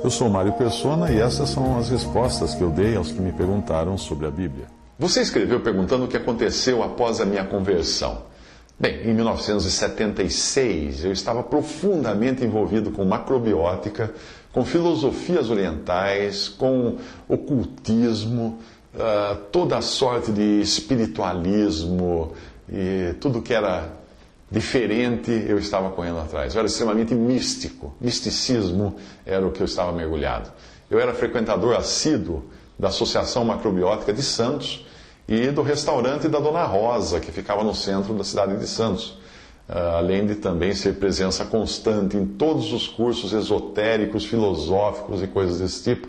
Eu sou Mário Persona e essas são as respostas que eu dei aos que me perguntaram sobre a Bíblia. Você escreveu perguntando o que aconteceu após a minha conversão. Bem, em 1976 eu estava profundamente envolvido com macrobiótica, com filosofias orientais, com ocultismo, toda a sorte de espiritualismo e tudo que era diferente eu estava correndo atrás. Eu era extremamente místico. Misticismo era o que eu estava mergulhado. Eu era frequentador assíduo da Associação Macrobiótica de Santos e do restaurante da Dona Rosa, que ficava no centro da cidade de Santos. Além de também ser presença constante em todos os cursos esotéricos, filosóficos e coisas desse tipo,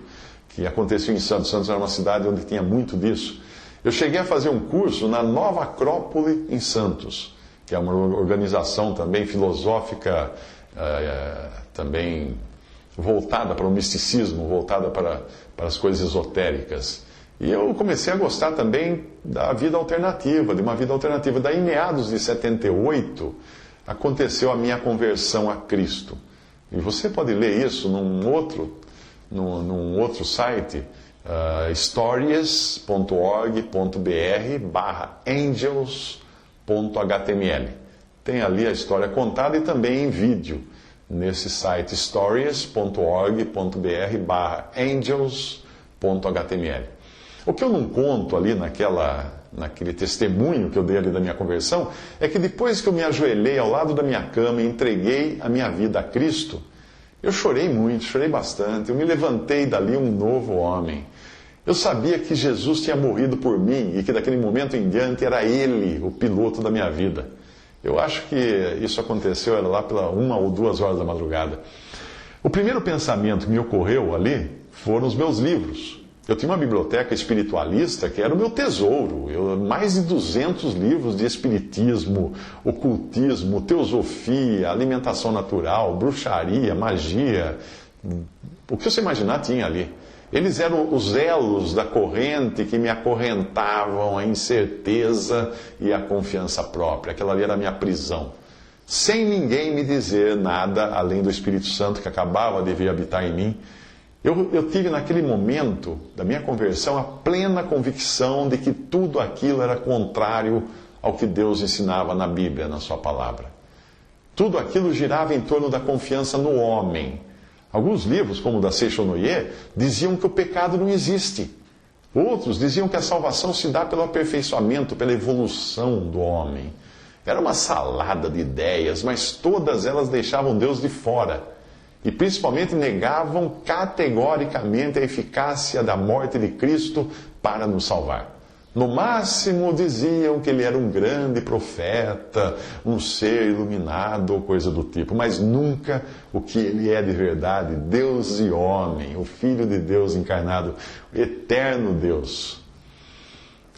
que aconteciam em Santos. Santos era uma cidade onde tinha muito disso. Eu cheguei a fazer um curso na Nova Acrópole, em Santos, que é uma organização também filosófica, também voltada para o misticismo, voltada para as coisas esotéricas. E eu comecei a gostar também da vida alternativa, de uma vida alternativa. Daí, em meados de 78, aconteceu a minha conversão a Cristo. E você pode ler isso num outro site, stories.org.br/angels.html. Tem ali a história contada e também em vídeo, nesse site stories.org.br/angels.html. O que eu não conto ali naquele testemunho que eu dei ali da minha conversão, é que depois que eu me ajoelhei ao lado da minha cama e entreguei a minha vida a Cristo, eu chorei muito, chorei bastante, eu me levantei dali um novo homem. Eu sabia que Jesus tinha morrido por mim e que daquele momento em diante era Ele o piloto da minha vida. Eu acho que isso aconteceu era lá pela 1 ou 2 horas da madrugada. O primeiro pensamento que me ocorreu ali foram os meus livros. Eu tinha uma biblioteca espiritualista que era o meu tesouro. Mais de 200 livros de espiritismo, ocultismo, teosofia, alimentação natural, bruxaria, magia. O que você imaginar tinha ali. Eles eram os elos da corrente que me acorrentavam a incerteza e a confiança própria. Aquela ali era a minha prisão. Sem ninguém me dizer nada, além do Espírito Santo que acabava de vir habitar em mim, eu tive naquele momento da minha conversão a plena convicção de que tudo aquilo era contrário ao que Deus ensinava na Bíblia, na sua palavra. Tudo aquilo girava em torno da confiança no homem. Alguns livros, como o da Seixonoye, diziam que o pecado não existe. Outros diziam que a salvação se dá pelo aperfeiçoamento, pela evolução do homem. Era uma salada de ideias, mas todas elas deixavam Deus de fora. E principalmente negavam categoricamente a eficácia da morte de Cristo para nos salvar. No máximo diziam que ele era um grande profeta, um ser iluminado ou coisa do tipo, mas nunca o que ele é de verdade, Deus e homem, o Filho de Deus encarnado, o eterno Deus.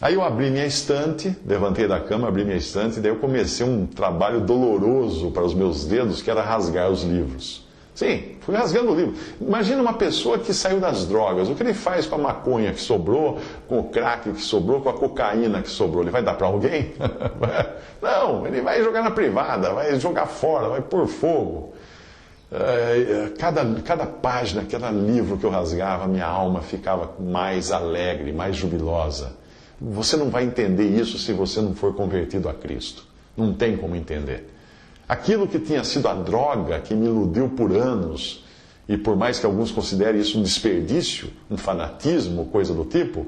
Aí eu abri minha estante, levantei da cama, abri minha estante, e daí eu comecei um trabalho doloroso para os meus dedos, que era rasgar os livros. Sim, fui rasgando o livro. Imagina uma pessoa que saiu das drogas. O que ele faz com a maconha que sobrou, com o crack que sobrou, com a cocaína que sobrou? Ele vai dar para alguém? Não, ele vai jogar na privada, vai jogar fora, vai pôr fogo. Cada página, cada livro que eu rasgava, minha alma ficava mais alegre, mais jubilosa. Você não vai entender isso se você não for convertido a Cristo. Não tem como entender. Aquilo que tinha sido a droga que me iludiu por anos, e por mais que alguns considerem isso um desperdício, um fanatismo, coisa do tipo,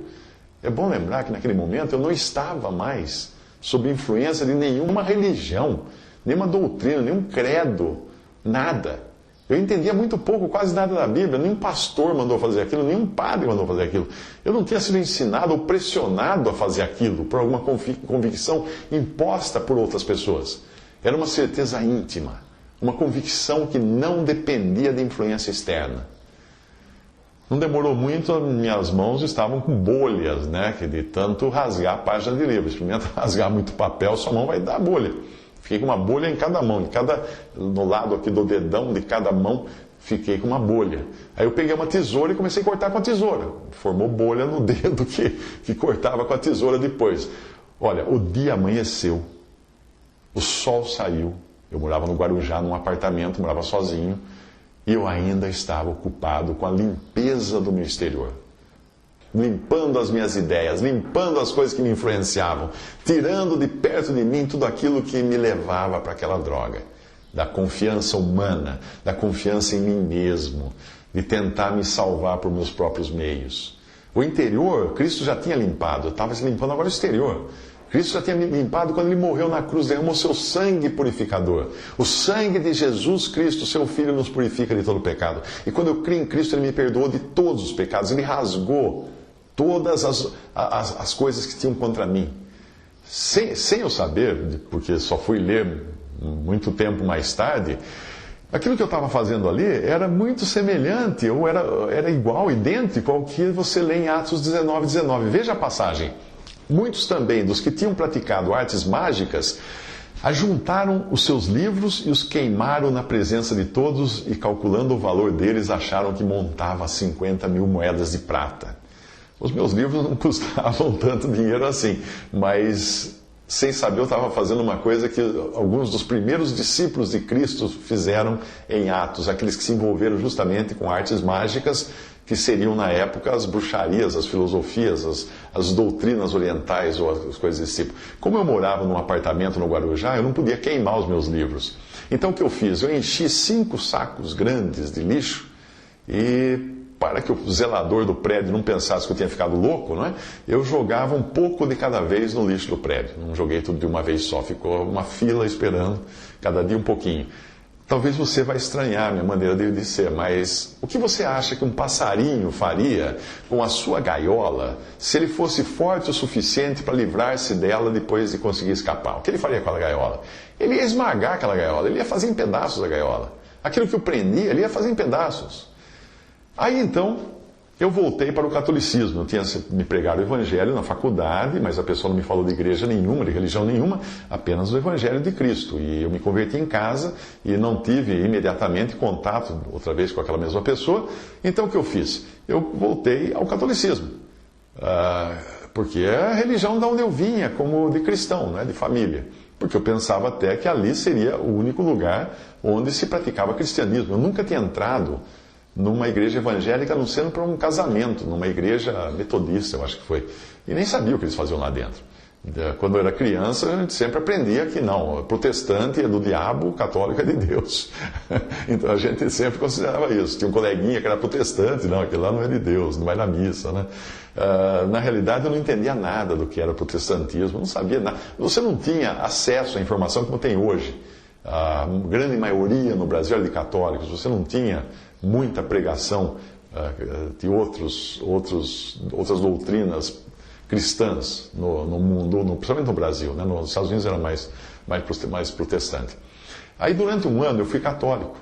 é bom lembrar que naquele momento eu não estava mais sob influência de nenhuma religião, nenhuma doutrina, nenhum credo, nada. Eu entendia muito pouco, quase nada da Bíblia, nenhum pastor mandou fazer aquilo, nenhum padre mandou fazer aquilo. Eu não tinha sido ensinado ou pressionado a fazer aquilo por alguma convicção imposta por outras pessoas. Era uma certeza íntima, uma convicção que não dependia de influência externa. Não demorou muito, minhas mãos estavam com bolhas, né? Que de tanto rasgar a página de livro. Experimenta rasgar muito papel, sua mão vai dar bolha. Fiquei com uma bolha em cada mão, no lado aqui do dedão de cada mão, fiquei com uma bolha. Aí eu peguei uma tesoura e comecei a cortar com a tesoura. Formou bolha no dedo que cortava com a tesoura depois. Olha, o dia amanheceu. O sol saiu. Eu morava no Guarujá, num apartamento, morava sozinho. E eu ainda estava ocupado com a limpeza do meu exterior. Limpando as minhas ideias, limpando as coisas que me influenciavam, tirando de perto de mim tudo aquilo que me levava para aquela droga. Da confiança humana, da confiança em mim mesmo, de tentar me salvar por meus próprios meios. O interior, Cristo já tinha limpado, estava se limpando agora o exterior. Cristo já tinha me limpado quando ele morreu na cruz, derramou seu sangue purificador. O sangue de Jesus Cristo, seu Filho, nos purifica de todo pecado. E quando eu criei em Cristo, ele me perdoou de todos os pecados, ele rasgou todas as coisas que tinham contra mim. Sem eu saber, porque só fui ler muito tempo mais tarde, aquilo que eu estava fazendo ali era muito semelhante, ou era igual, idêntico ao que você lê em Atos 19:19. Veja a passagem. Muitos também dos que tinham praticado artes mágicas ajuntaram os seus livros e os queimaram na presença de todos e, calculando o valor deles, acharam que montava 50.000 moedas de prata. Os meus livros não custavam tanto dinheiro assim, mas sem saber eu estava fazendo uma coisa que alguns dos primeiros discípulos de Cristo fizeram em Atos, aqueles que se envolveram justamente com artes mágicas, que seriam na época as bruxarias, as filosofias, as doutrinas orientais ou as coisas desse tipo. Como eu morava num apartamento no Guarujá, eu não podia queimar os meus livros. Então o que eu fiz? Eu enchi 5 sacos grandes de lixo e, para que o zelador do prédio não pensasse que eu tinha ficado louco, não é? Eu jogava um pouco de cada vez no lixo do prédio. Não joguei tudo de uma vez só, ficou uma fila esperando, cada dia um pouquinho. Talvez você vai estranhar a minha maneira de ser, mas o que você acha que um passarinho faria com a sua gaiola se ele fosse forte o suficiente para livrar-se dela depois de conseguir escapar? O que ele faria com aquela gaiola? Ele ia esmagar aquela gaiola, ele ia fazer em pedaços a gaiola. Aquilo que o prendia, ele ia fazer em pedaços. Aí então, eu voltei para o catolicismo. Eu tinha me pregado o evangelho na faculdade, mas a pessoa não me falou de igreja nenhuma, de religião nenhuma, apenas o evangelho de Cristo. E eu me converti em casa e não tive imediatamente contato outra vez com aquela mesma pessoa. Então o que eu fiz? Eu voltei ao catolicismo. Porque é a religião da onde eu vinha, como de cristão, né, de família. Porque eu pensava até que ali seria o único lugar onde se praticava cristianismo. Eu nunca tinha entrado numa igreja evangélica, a não ser para um casamento, numa igreja metodista, eu acho que foi. E nem sabia o que eles faziam lá dentro. Quando eu era criança, a gente sempre aprendia que não, protestante é do diabo, católico é de Deus. Então a gente sempre considerava isso. Tinha um coleguinha que era protestante, não, aquele lá não é de Deus, não vai na missa, né? Na realidade, eu não entendia nada do que era protestantismo, não sabia nada. Você não tinha acesso à informação como tem hoje. A grande maioria no Brasil era de católicos, você não tinha muita pregação de outras doutrinas cristãs no mundo, principalmente no Brasil, né? Nos Estados Unidos era mais protestante. Aí durante um ano eu fui católico,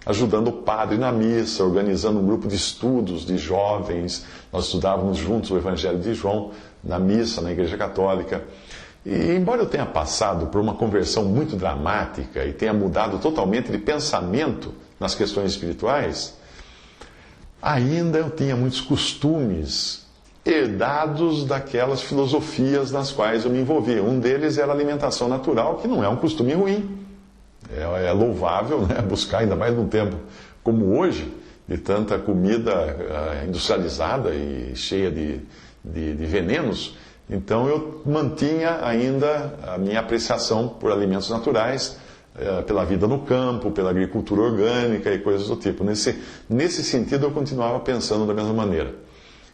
ajudando o padre na missa, organizando um grupo de estudos de jovens, nós estudávamos juntos o Evangelho de João na missa, na Igreja Católica. E embora eu tenha passado por uma conversão muito dramática e tenha mudado totalmente de pensamento nas questões espirituais, ainda eu tinha muitos costumes herdados daquelas filosofias nas quais eu me envolvia. Um deles era a alimentação natural, que não é um costume ruim. É louvável, né? Buscar, ainda mais num tempo como hoje, de tanta comida industrializada e cheia de venenos. Então eu mantinha ainda a minha apreciação por alimentos naturais, pela vida no campo, pela agricultura orgânica e coisas do tipo. Nesse sentido eu continuava pensando da mesma maneira.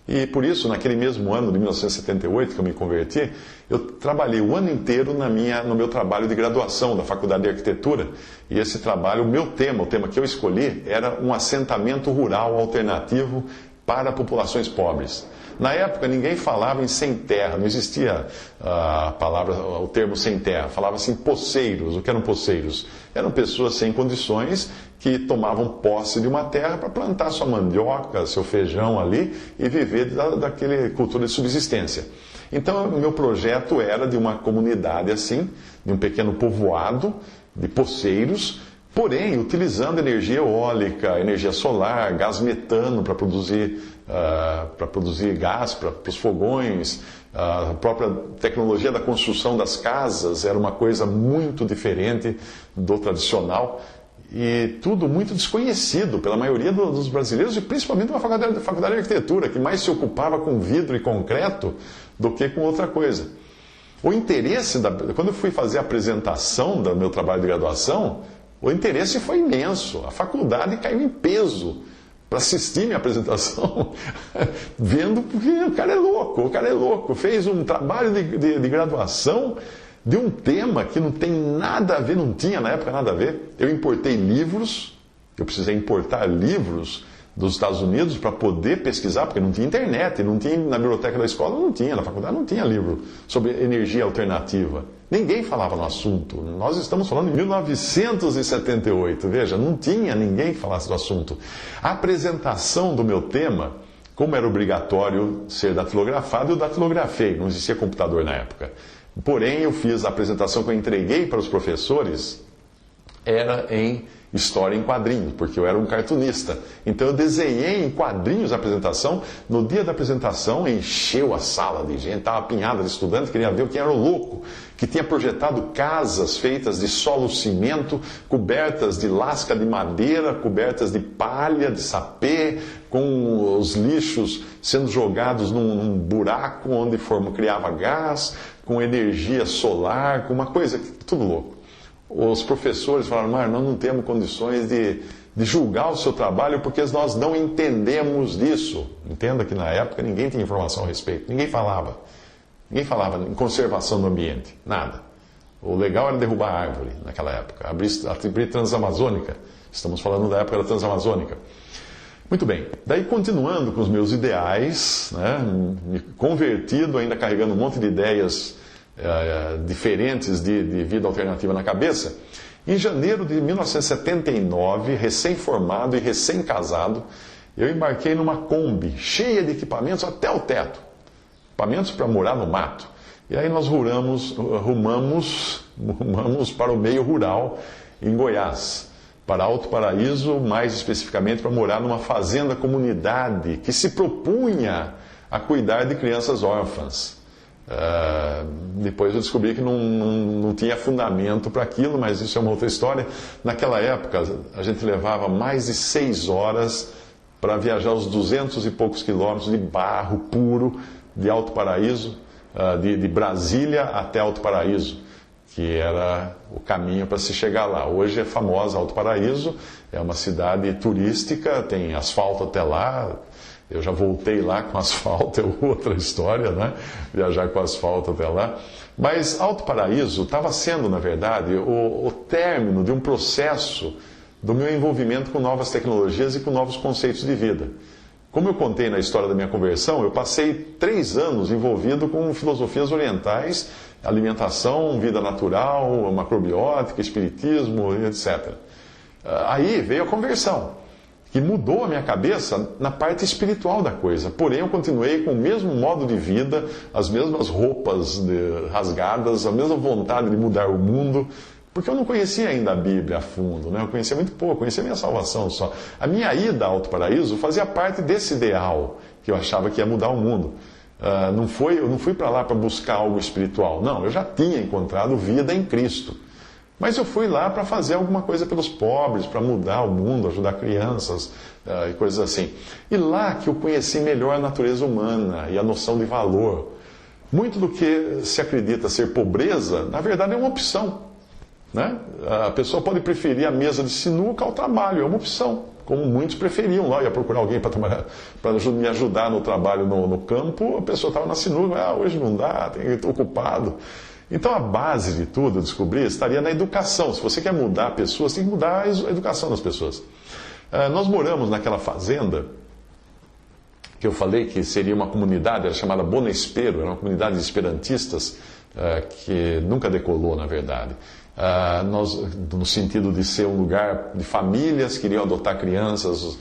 E por isso, naquele mesmo ano de 1978 que eu me converti, eu trabalhei o ano inteiro no meu trabalho de graduação da Faculdade de Arquitetura. E esse trabalho, o tema que eu escolhi, era um assentamento rural alternativo para populações pobres. Na época, ninguém falava em sem terra, não existia o termo sem terra. Falava-se em poceiros. O que eram poceiros? Eram pessoas sem condições que tomavam posse de uma terra para plantar sua mandioca, seu feijão ali e viver daquela cultura de subsistência. Então, o meu projeto era de uma comunidade assim, de um pequeno povoado de poceiros, porém utilizando energia eólica, energia solar, gás metano para produzir gás para os fogões. A própria tecnologia da construção das casas era uma coisa muito diferente do tradicional. e tudo muito desconhecido pela maioria dos brasileiros, e principalmente uma faculdade de arquitetura, que mais se ocupava com vidro e concreto do que com outra coisa. O interesse, quando eu fui fazer a apresentação do meu trabalho de graduação, o interesse foi imenso. A faculdade caiu em peso para assistir minha apresentação, vendo porque o cara é louco. Fez um trabalho de graduação de um tema que não tem nada a ver, não tinha na época nada a ver. Eu importei livros, eu precisei importar livros dos Estados Unidos para poder pesquisar, porque não tinha internet, não tinha na biblioteca da escola, não tinha, na faculdade não tinha livro sobre energia alternativa. Ninguém falava no assunto. Nós estamos falando de 1978, veja, não tinha ninguém que falasse do assunto. A apresentação do meu tema, como era obrigatório ser datilografado, eu datilografei, não existia computador na época. Porém, eu fiz a apresentação que eu entreguei para os professores, era em história em quadrinhos, porque eu era um cartunista. Então eu desenhei em quadrinhos a apresentação. No dia da apresentação, encheu a sala de gente, estava apinhada de estudantes, queria ver quem era o louco, que tinha projetado casas feitas de solo cimento, cobertas de lasca de madeira, cobertas de palha, de sapê, com os lixos sendo jogados num buraco onde criava gás, com energia solar, com uma coisa, tudo louco. Os professores falaram, mas nós não temos condições de julgar o seu trabalho porque nós não entendemos disso. Entenda que na época ninguém tinha informação a respeito, ninguém falava em conservação do ambiente, nada. O legal era derrubar a árvore naquela época, abrir Transamazônica, estamos falando da época da Transamazônica. Muito bem, daí continuando com os meus ideais, né, me convertido, ainda carregando um monte de ideias diferentes de vida alternativa na cabeça. Em janeiro de 1979, recém-formado e recém-casado, eu embarquei numa Kombi cheia de equipamentos até o teto. Equipamentos para morar no mato. E aí nós rumamos para o meio rural em Goiás, para Alto Paraíso, mais especificamente para morar numa fazenda comunidade que se propunha a cuidar de crianças órfãs. Depois eu descobri que não tinha fundamento para aquilo, mas isso é uma outra história. Naquela época, a gente levava mais de 6 horas para viajar os 200 e poucos quilômetros de barro puro de Alto Paraíso, de Brasília até Alto Paraíso, que era o caminho para se chegar lá. Hoje é famosa Alto Paraíso, é uma cidade turística, tem asfalto até lá. Eu já voltei lá com asfalto, é outra história, né? Viajar com asfalto até lá. Mas Alto Paraíso estava sendo, na verdade, o término de um processo do meu envolvimento com novas tecnologias e com novos conceitos de vida. Como eu contei na história da minha conversão, eu passei 3 anos envolvido com filosofias orientais, alimentação, vida natural, macrobiótica, espiritismo, etc. Aí veio a conversão, que mudou a minha cabeça na parte espiritual da coisa. Porém, eu continuei com o mesmo modo de vida, as mesmas roupas rasgadas, a mesma vontade de mudar o mundo, porque eu não conhecia ainda a Bíblia a fundo, né? Eu conhecia muito pouco, conhecia a minha salvação só. A minha ida a Alto Paraíso fazia parte desse ideal, que eu achava que ia mudar o mundo. Eu não fui para lá para buscar algo espiritual, não, eu já tinha encontrado vida em Cristo. Mas eu fui lá para fazer alguma coisa pelos pobres, para mudar o mundo, ajudar crianças e coisas assim. E lá que eu conheci melhor a natureza humana e a noção de valor. Muito do que se acredita ser pobreza, na verdade é uma opção. Né? A pessoa pode preferir a mesa de sinuca ao trabalho, é uma opção. Como muitos preferiam lá, ia procurar alguém para me ajudar no trabalho no campo, a pessoa estava na sinuca, hoje não dá, estou ocupado. Então a base de tudo, eu descobri, estaria na educação. Se você quer mudar pessoas, tem que mudar a educação das pessoas. Nós moramos naquela fazenda, que eu falei que seria uma comunidade, era chamada Bonespero, era uma comunidade de esperantistas, que nunca decolou, na verdade. No sentido de ser um lugar de famílias que queriam adotar crianças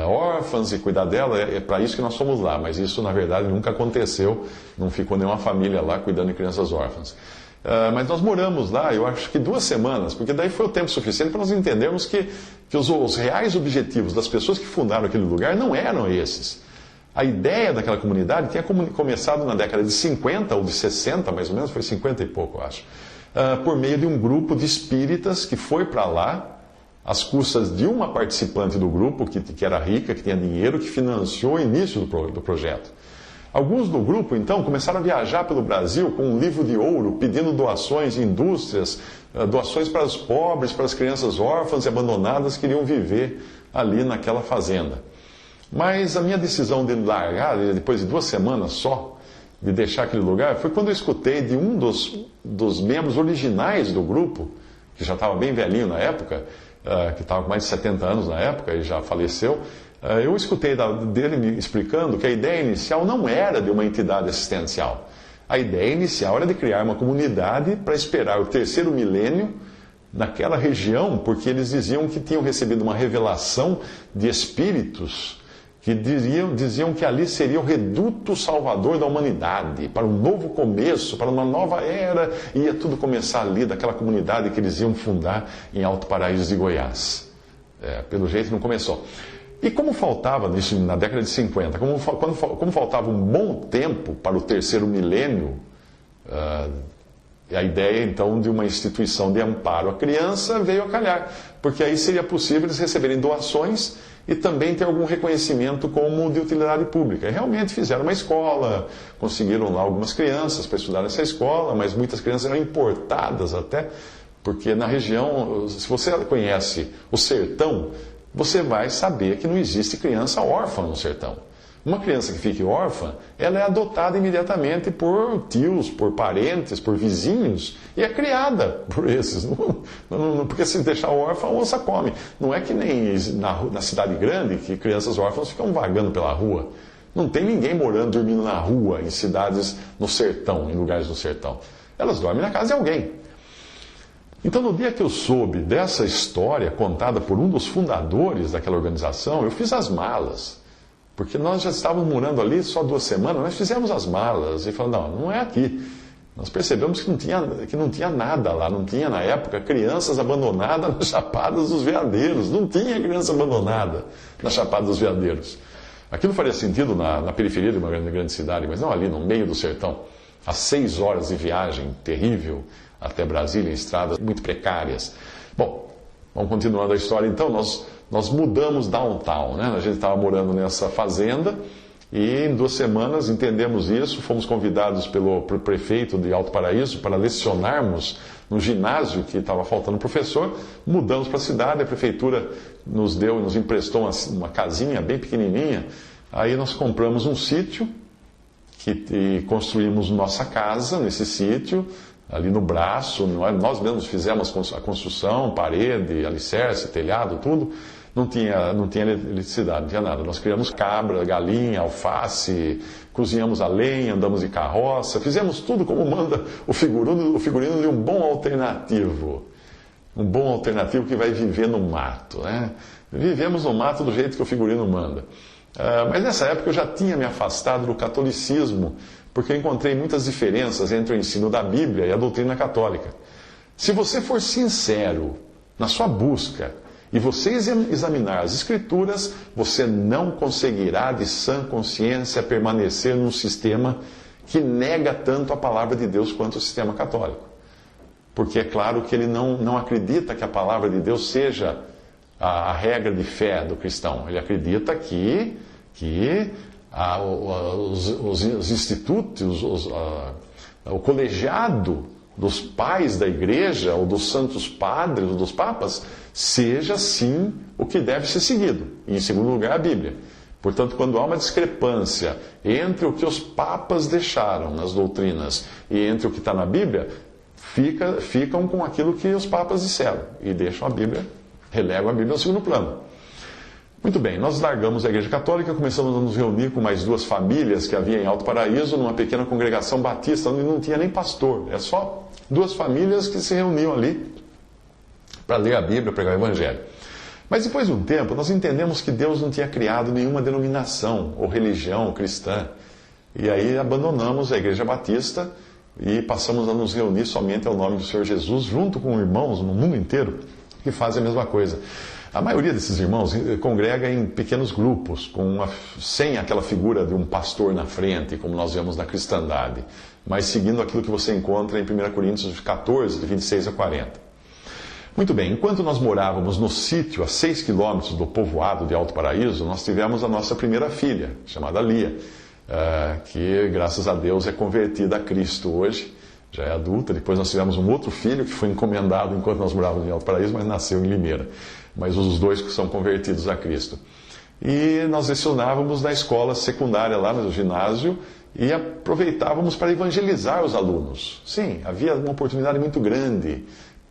órfãs e cuidar dela, é para isso que nós fomos lá, mas isso na verdade nunca aconteceu, não ficou nenhuma família lá cuidando de crianças órfãs. Mas nós moramos lá, eu acho que 2 semanas, porque daí foi o tempo suficiente para nós entendermos que os reais objetivos das pessoas que fundaram aquele lugar não eram esses. A ideia daquela comunidade tinha começado na década de 50 ou de 60, mais ou menos, foi 50 e pouco, eu acho, por meio de um grupo de espíritas que foi para lá às custas de uma participante do grupo que era rica, que tinha dinheiro, que financiou o início do projeto. Alguns do grupo, então, começaram a viajar pelo Brasil com um livro de ouro, pedindo doações em indústrias, doações para os pobres, para as crianças órfãs e abandonadas que iriam viver ali naquela fazenda. Mas a minha decisão de largar, depois de 2 semanas só, de deixar aquele lugar, foi quando eu escutei de um dos membros originais do grupo, que já estava bem velhinho na época, que estava com mais de 70 anos na época e já faleceu. Eu escutei dele me explicando que a ideia inicial não era de uma entidade assistencial. A ideia inicial era de criar uma comunidade para esperar o 3º milênio naquela região, porque eles diziam que tinham recebido uma revelação de espíritos que diziam que ali seria o reduto salvador da humanidade, para um novo começo, para uma nova era, e ia tudo começar ali, daquela comunidade que eles iam fundar em Alto Paraíso de Goiás. Pelo jeito não começou. E como faltava, isso na década de 50, como faltava um bom tempo para o 3º milênio, a ideia então de uma instituição de amparo à criança veio a calhar, porque aí seria possível eles receberem doações e também ter algum reconhecimento como de utilidade pública. E realmente fizeram uma escola, conseguiram lá algumas crianças para estudar nessa escola, mas muitas crianças eram importadas até, porque na região, se você conhece o sertão, você vai saber que não existe criança órfã no sertão. Uma criança que fique órfã, ela é adotada imediatamente por tios, por parentes, por vizinhos, e é criada por esses. Porque se deixar órfã, a onça come. Não é que nem na cidade grande, que crianças órfãs ficam vagando pela rua. Não tem ninguém morando, dormindo na rua, em cidades no sertão, em lugares no sertão. Elas dormem na casa de alguém. Então, no dia que eu soube dessa história contada por um dos fundadores daquela organização, eu fiz as malas. Porque nós já estávamos morando ali só 2 semanas, nós fizemos as malas e falamos, não é aqui. Nós percebemos que não tinha nada lá, não tinha na época crianças abandonadas nas Chapadas dos Veadeiros, não tinha criança abandonada nas Chapadas dos Veadeiros. Aquilo faria sentido na periferia de uma grande cidade, mas não ali no meio do sertão, a 6 horas de viagem terrível até Brasília, em estradas muito precárias. Bom, vamos continuando a história então, nós mudamos downtown, né? A gente estava morando nessa fazenda e em 2 semanas entendemos isso, fomos convidados pelo prefeito de Alto Paraíso para lecionarmos no ginásio que estava faltando professor, mudamos para a cidade, a prefeitura nos emprestou uma casinha bem pequenininha, aí nós compramos um sítio e construímos nossa casa nesse sítio, ali no braço, nós mesmos fizemos a construção, parede, alicerce, telhado, tudo. Não tinha eletricidade, não tinha nada. Nós criamos cabra, galinha, alface, cozinhamos a lenha, andamos de carroça, fizemos tudo como manda o figurino de um bom alternativo. Um bom alternativo que vai viver no mato, né? Vivemos no mato do jeito que o figurino manda. Mas nessa época eu já tinha me afastado do catolicismo, porque eu encontrei muitas diferenças entre o ensino da Bíblia e a doutrina católica. Se você for sincero na sua busca e você examinar as Escrituras, você não conseguirá de sã consciência permanecer num sistema que nega tanto a palavra de Deus quanto o sistema católico. Porque é claro que ele não acredita que a palavra de Deus seja a regra de fé do cristão. Ele acredita que os institutos, o colegiado dos pais da igreja, ou dos santos padres, ou dos papas, seja sim o que deve ser seguido. E, em segundo lugar, a Bíblia. Portanto, quando há uma discrepância entre o que os papas deixaram nas doutrinas e entre o que está na Bíblia, ficam com aquilo que os papas disseram e deixam a Bíblia, relegam a Bíblia ao segundo plano. Muito bem, nós largamos a Igreja Católica, começamos a nos reunir com mais 2 famílias que havia em Alto Paraíso, numa pequena congregação batista, onde não tinha nem pastor, é só 2 famílias que se reuniam ali para ler a Bíblia, pregar o Evangelho. Mas depois de um tempo, nós entendemos que Deus não tinha criado nenhuma denominação ou religião cristã. E aí abandonamos a Igreja Batista e passamos a nos reunir somente ao nome do Senhor Jesus, junto com irmãos no mundo inteiro que fazem a mesma coisa. A maioria desses irmãos congrega em pequenos grupos, sem aquela figura de um pastor na frente, como nós vemos na cristandade, mas seguindo aquilo que você encontra em 1 Coríntios 14, de 26 a 40. Muito bem, enquanto nós morávamos no sítio, a 6 quilômetros do povoado de Alto Paraíso, nós tivemos a nossa primeira filha, chamada Lia, que, graças a Deus, é convertida a Cristo hoje, já é adulta. Depois nós tivemos um outro filho que foi encomendado enquanto nós morávamos em Alto Paraíso, mas nasceu em Limeira. Mas os dois que são convertidos a Cristo. E nós lecionávamos na escola secundária, lá no ginásio, e aproveitávamos para evangelizar os alunos. Sim, havia uma oportunidade muito grande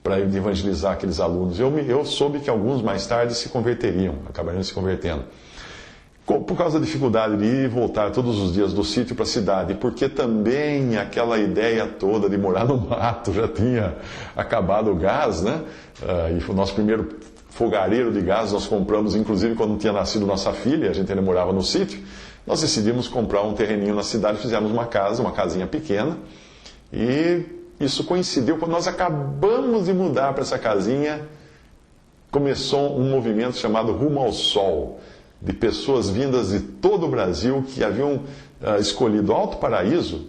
para evangelizar aqueles alunos. Eu soube que alguns mais tarde se converteriam, acabariam se convertendo. Por causa da dificuldade de ir e voltar todos os dias do sítio para a cidade, porque também aquela ideia toda de morar no mato, já tinha acabado o gás, né? E o nosso primeiro fogareiro de gás nós compramos, inclusive, quando tinha nascido nossa filha, a gente ainda morava no sítio. Nós decidimos comprar um terreninho na cidade, fizemos uma casinha pequena, e isso coincidiu quando nós acabamos de mudar para essa casinha, começou um movimento chamado Rumo ao Sol, de pessoas vindas de todo o Brasil que haviam escolhido Alto Paraíso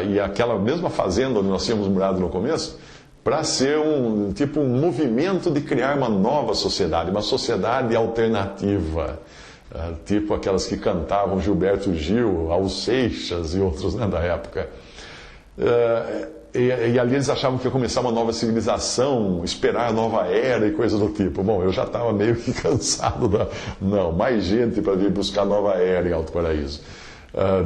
e aquela mesma fazenda onde nós tínhamos morado no começo, para ser um movimento de criar uma nova sociedade, uma sociedade alternativa, tipo aquelas que cantavam Gilberto Gil, Raul Seixas e outros, né, da época. E ali eles achavam que ia começar uma nova civilização, esperar a nova era e coisas do tipo. Bom, eu já estava meio que cansado mais gente para vir buscar a nova era em Alto Paraíso.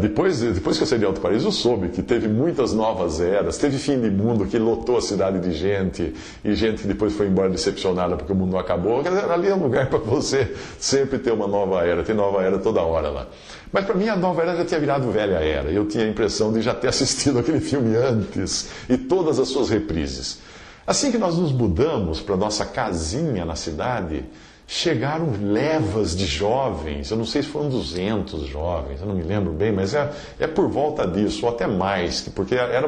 Depois que eu saí de Alto Paraíso, eu soube que teve muitas novas eras, teve fim de mundo que lotou a cidade de gente, e gente que depois foi embora decepcionada porque o mundo não acabou. Quer dizer, ali é um lugar para você sempre ter uma nova era, tem nova era toda hora lá. Mas para mim a nova era já tinha virado velha era, eu tinha a impressão de já ter assistido aquele filme antes, e todas as suas reprises. Assim que nós nos mudamos para nossa casinha na cidade, chegaram levas de jovens, eu não sei se foram 200 jovens, eu não me lembro bem, mas é por volta disso, ou até mais, porque era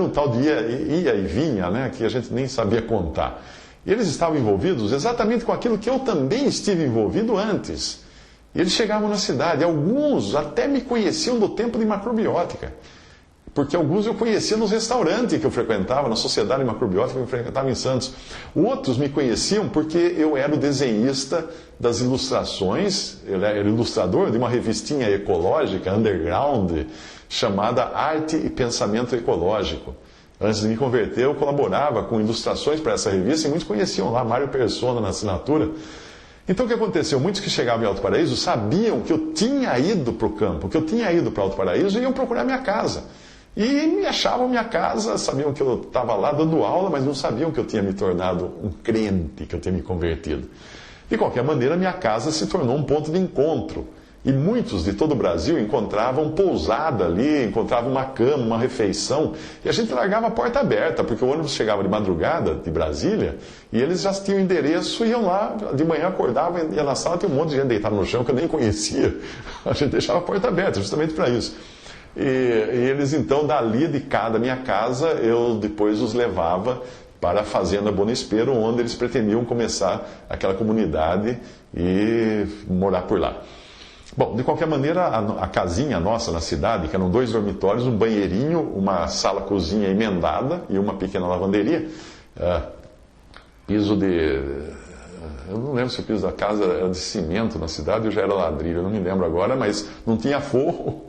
um tal de ia e vinha, né, que a gente nem sabia contar. E eles estavam envolvidos exatamente com aquilo que eu também estive envolvido antes. E eles chegavam na cidade, alguns até me conheciam do tempo de macrobiótica. Porque alguns eu conhecia nos restaurantes que eu frequentava, na sociedade macrobiótica que eu frequentava em Santos. Outros me conheciam porque eu era o desenhista das ilustrações, eu era ilustrador de uma revistinha ecológica, underground, chamada Arte e Pensamento Ecológico. Antes de me converter, eu colaborava com ilustrações para essa revista e muitos conheciam lá, Mário Persona na assinatura. Então o que aconteceu? Muitos que chegavam em Alto Paraíso sabiam que eu tinha ido para o campo, que eu tinha ido para Alto Paraíso e iam procurar minha casa. E me achavam minha casa, sabiam que eu estava lá dando aula, mas não sabiam que eu tinha me tornado um crente, que eu tinha me convertido. De qualquer maneira, minha casa se tornou um ponto de encontro. E muitos de todo o Brasil encontravam pousada ali, encontravam uma cama, uma refeição. E a gente largava a porta aberta, porque o ônibus chegava de madrugada, de Brasília, e eles já tinham endereço, iam lá, de manhã acordavam, ia na sala, tinha um monte de gente deitada no chão que eu nem conhecia. A gente deixava a porta aberta, justamente para isso. E eles então, dali da minha casa, eu depois os levava para a Fazenda Bonespero, onde eles pretendiam começar aquela comunidade e morar por lá. Bom, de qualquer maneira, a casinha nossa na cidade, que eram 2 dormitórios, um banheirinho, uma sala-cozinha emendada e uma pequena lavanderia, piso de... Eu não lembro se o piso da casa era de cimento na cidade ou já era ladrilho, eu não me lembro agora, mas não tinha forro.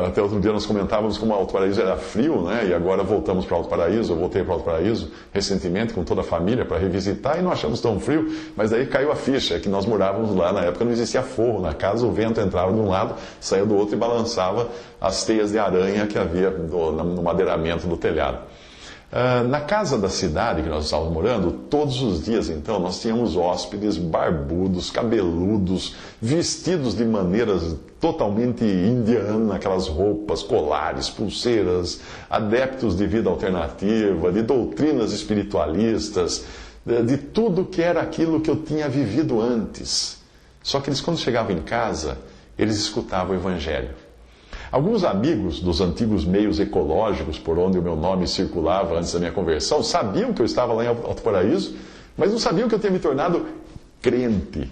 Até outro dia nós comentávamos como Alto Paraíso era frio, né? E agora voltamos para Alto Paraíso, eu voltei para Alto Paraíso recentemente com toda a família para revisitar e não achamos tão frio, mas daí caiu a ficha, que nós morávamos lá, na época não existia forro na casa, o vento entrava de um lado, saía do outro e balançava as teias de aranha que havia no madeiramento do telhado. Na casa da cidade que nós estávamos morando, todos os dias então, nós tínhamos hóspedes barbudos, cabeludos, vestidos de maneiras totalmente indianas, aquelas roupas, colares, pulseiras, adeptos de vida alternativa, de doutrinas espiritualistas, de tudo que era aquilo que eu tinha vivido antes. Só que eles, quando chegavam em casa, eles escutavam o Evangelho. Alguns amigos dos antigos meios ecológicos, por onde o meu nome circulava antes da minha conversão, sabiam que eu estava lá em Alto Paraíso, mas não sabiam que eu tinha me tornado crente.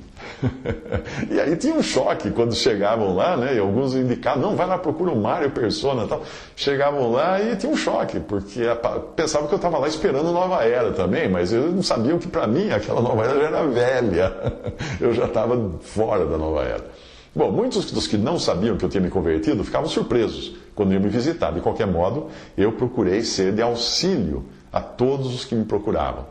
E aí tinha um choque quando chegavam lá, né? E alguns indicavam, não, vai lá, procura o Mário Persona e tal. Chegavam lá e tinha um choque, porque pensavam que eu estava lá esperando Nova Era também, mas eles não sabiam que para mim aquela Nova Era já era velha. Eu já estava fora da Nova Era. Bom, muitos dos que não sabiam que eu tinha me convertido ficavam surpresos quando iam me visitar. De qualquer modo, eu procurei ser de auxílio a todos os que me procuravam.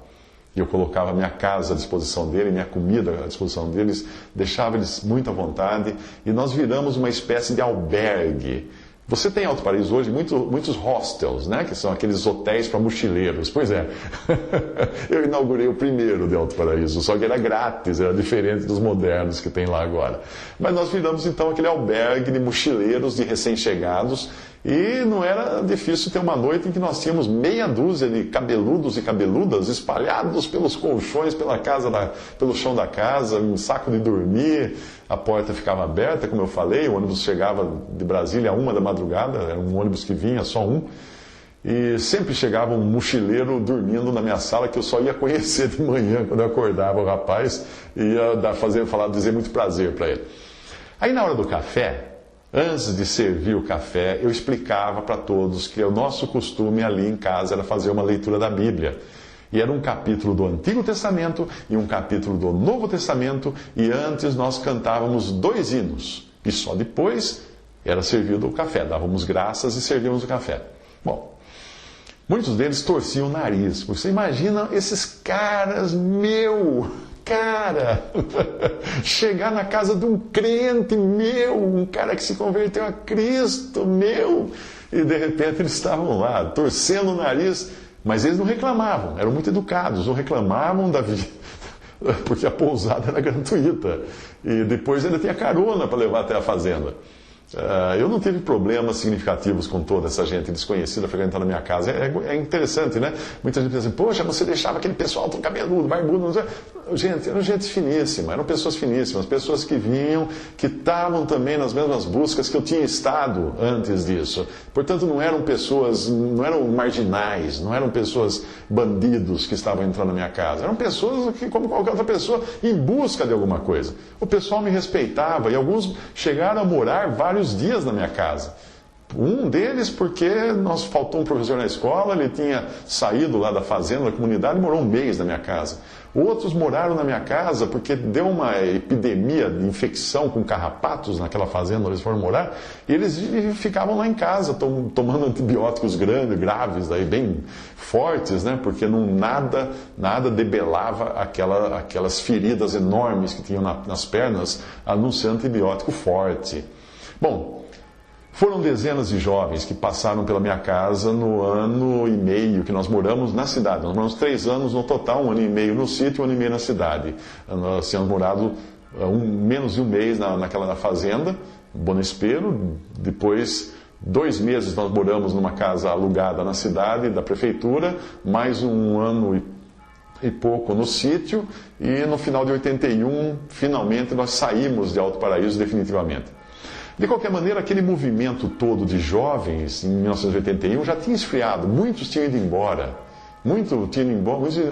E eu colocava minha casa à disposição dele, minha comida à disposição deles, deixava eles muito à vontade, e nós viramos uma espécie de albergue. Você tem em Alto Paraíso hoje muitos hostels, né? Que são aqueles hotéis para mochileiros. Pois é, eu inaugurei o primeiro de Alto Paraíso, só que era grátis, era diferente dos modernos que tem lá agora. Mas nós viramos então aquele albergue de mochileiros, de recém-chegados, e não era difícil ter uma noite em que nós tínhamos meia dúzia de cabeludos e cabeludas espalhados pelos colchões, pelo chão da casa, um saco de dormir, a porta ficava aberta, como eu falei, o ônibus chegava de Brasília a 1 da madrugada, era um ônibus que vinha, só um, e sempre chegava um mochileiro dormindo na minha sala que eu só ia conhecer de manhã, quando eu acordava o rapaz, e ia dizer muito prazer para ele. Aí na hora do café, antes de servir o café, eu explicava para todos que o nosso costume ali em casa era fazer uma leitura da Bíblia. E era um capítulo do Antigo Testamento e um capítulo do Novo Testamento, e antes nós cantávamos 2 hinos. E só depois era servido o café. Dávamos graças e servíamos o café. Bom, muitos deles torciam o nariz. Você imagina esses caras, chegar na casa de um crente, um cara que se converteu a Cristo, e de repente eles estavam lá, torcendo o nariz, mas eles não reclamavam, eram muito educados, não reclamavam da vida, porque a pousada era gratuita, e depois ainda tinha carona para levar até a fazenda. Eu não tive problemas significativos com toda essa gente desconhecida frequentando a minha casa. É interessante, né? Muita gente pensa assim, poxa, você deixava aquele pessoal tão cabeludo, barbudo, não sei. Gente, eram gente finíssima, eram pessoas finíssimas, pessoas que vinham, que estavam também nas mesmas buscas que eu tinha estado antes disso. Portanto, não eram pessoas, não eram marginais, não eram pessoas bandidos que estavam entrando na minha casa. Eram pessoas que, como qualquer outra pessoa, em busca de alguma coisa. O pessoal me respeitava e alguns chegaram a morar vários dias na minha casa. Um deles porque nós faltou um professor na escola, ele tinha saído lá da fazenda, da comunidade, e morou 1 mês na minha casa. Outros moraram na minha casa porque deu uma epidemia de infecção com carrapatos naquela fazenda onde eles foram morar, e eles ficavam lá em casa tomando antibióticos graves, daí, bem fortes, né? Porque nada debelava aquelas feridas enormes que tinham nas pernas, a não ser antibiótico forte. Bom, foram dezenas de jovens que passaram pela minha casa no ano e meio que nós moramos na cidade. Nós moramos 3 anos no total, 1 ano e meio no sítio e 1 ano e meio na cidade. Nós tínhamos morado menos de 1 mês naquela fazenda, Bonespero. Depois, 2 meses nós moramos numa casa alugada na cidade, da prefeitura, mais 1 ano e pouco no sítio, e no final de 81, finalmente, nós saímos de Alto Paraíso definitivamente. De qualquer maneira, aquele movimento todo de jovens, em 1981, já tinha esfriado. Muitos tinham ido embora.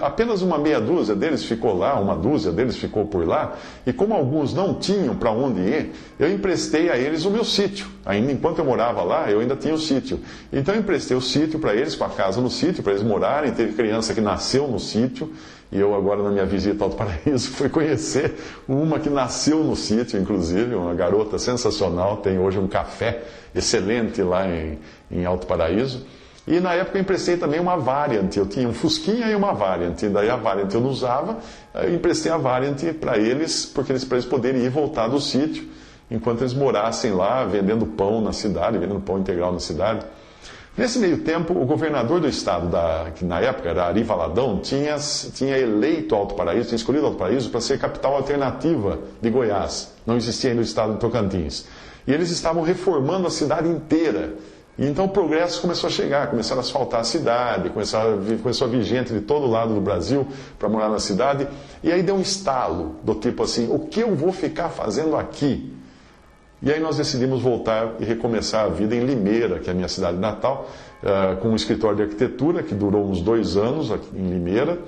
Apenas uma meia dúzia deles ficou lá, 1 dúzia deles ficou por lá. E como alguns não tinham para onde ir, eu emprestei a eles o meu sítio. Ainda enquanto eu morava lá, eu ainda tinha o sítio. Então eu emprestei o sítio para eles, com a casa no sítio, para eles morarem. Teve criança que nasceu no sítio. E eu agora, na minha visita ao Alto Paraíso, fui conhecer uma que nasceu no sítio, inclusive, uma garota sensacional, tem hoje um café excelente lá em Alto Paraíso. E na época eu emprestei também uma Variant, eu tinha um Fusquinha e uma Variant, e daí a Variant eu não usava, eu emprestei a Variant para eles eles poderem ir e voltar do sítio, enquanto eles morassem lá, vendendo pão na cidade, vendendo pão integral na cidade. Nesse meio tempo, o governador do estado, que na época era Ari Valadão, tinha eleito Alto Paraíso, tinha escolhido Alto Paraíso para ser capital alternativa de Goiás. Não existia ainda o estado de Tocantins. E eles estavam reformando a cidade inteira. E então o progresso começou a chegar, começaram a asfaltar a cidade, começou a vir gente de todo lado do Brasil para morar na cidade. E aí deu um estalo do tipo assim, o que eu vou ficar fazendo aqui? E aí nós decidimos voltar e recomeçar a vida em Limeira, que é a minha cidade natal, com um escritório de arquitetura que durou uns 2 anos aqui em Limeira.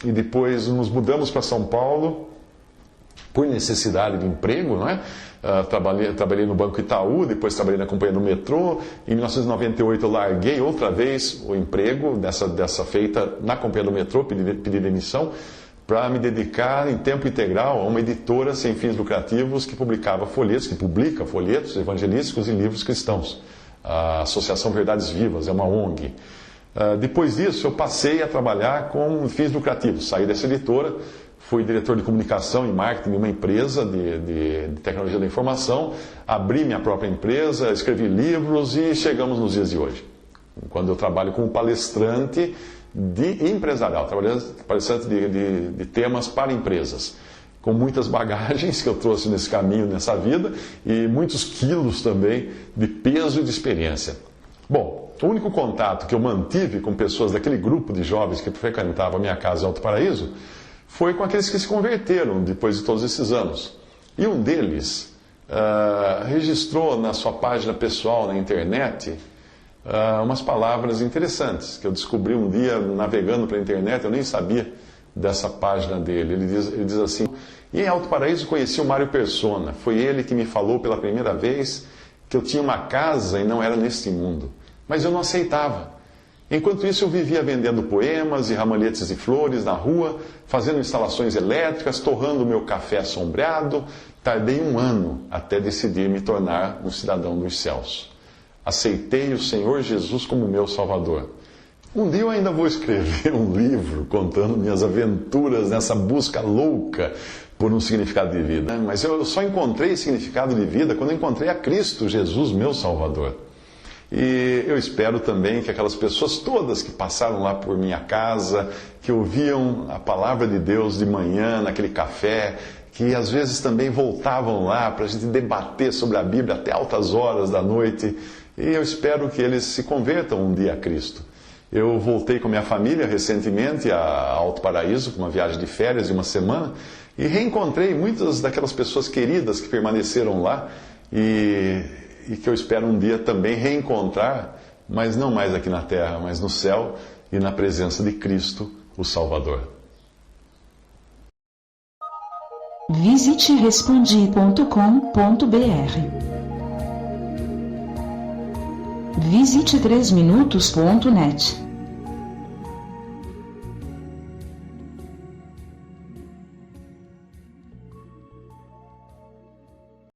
E depois nos mudamos para São Paulo por necessidade de emprego, não é? Trabalhei no Banco Itaú, depois trabalhei na companhia do metrô. Em 1998 eu larguei outra vez o emprego dessa feita na companhia do metrô, pedi demissão, para me dedicar em tempo integral a uma editora sem fins lucrativos que publica folhetos evangelísticos e livros cristãos. A Associação Verdades Vivas, é uma ONG. Depois disso, eu passei a trabalhar com fins lucrativos. Saí dessa editora, fui diretor de comunicação e marketing de uma empresa de tecnologia da informação, abri minha própria empresa, escrevi livros e chegamos nos dias de hoje, quando eu trabalho como palestrante empresarial, palestrante de temas para empresas, com muitas bagagens que eu trouxe nesse caminho, nessa vida, e muitos quilos também de peso e de experiência. Bom, o único contato que eu mantive com pessoas daquele grupo de jovens que frequentavam a minha casa em Alto Paraíso foi com aqueles que se converteram depois de todos esses anos. E um deles registrou na sua página pessoal na internet umas palavras interessantes que eu descobri um dia navegando pela internet. Eu nem sabia dessa página dele. Ele diz assim: e em Alto Paraíso conheci o Mário Persona. Foi ele que me falou pela primeira vez que eu tinha uma casa e não era neste mundo. Mas eu não aceitava. Enquanto isso, eu vivia vendendo poemas e ramalhetes de flores na rua, fazendo instalações elétricas, torrando o meu café assombreado. Tardei 1 ano até decidir me tornar um cidadão dos céus. Aceitei o Senhor Jesus como meu Salvador. Um dia eu ainda vou escrever um livro contando minhas aventuras nessa busca louca por um significado de vida. Mas eu só encontrei significado de vida quando encontrei a Cristo Jesus, meu Salvador. E eu espero também que aquelas pessoas todas que passaram lá por minha casa, que ouviam a palavra de Deus de manhã, naquele café, que às vezes também voltavam lá para a gente debater sobre a Bíblia até altas horas da noite, e eu espero que eles se convertam um dia a Cristo. Eu voltei com minha família recentemente a Alto Paraíso, com uma viagem de férias de 1 semana, e reencontrei muitas daquelas pessoas queridas que permaneceram lá e que eu espero um dia também reencontrar, mas não mais aqui na terra, mas no céu e na presença de Cristo, o Salvador. Visite respondi.com.br. Visite 3minutos.net.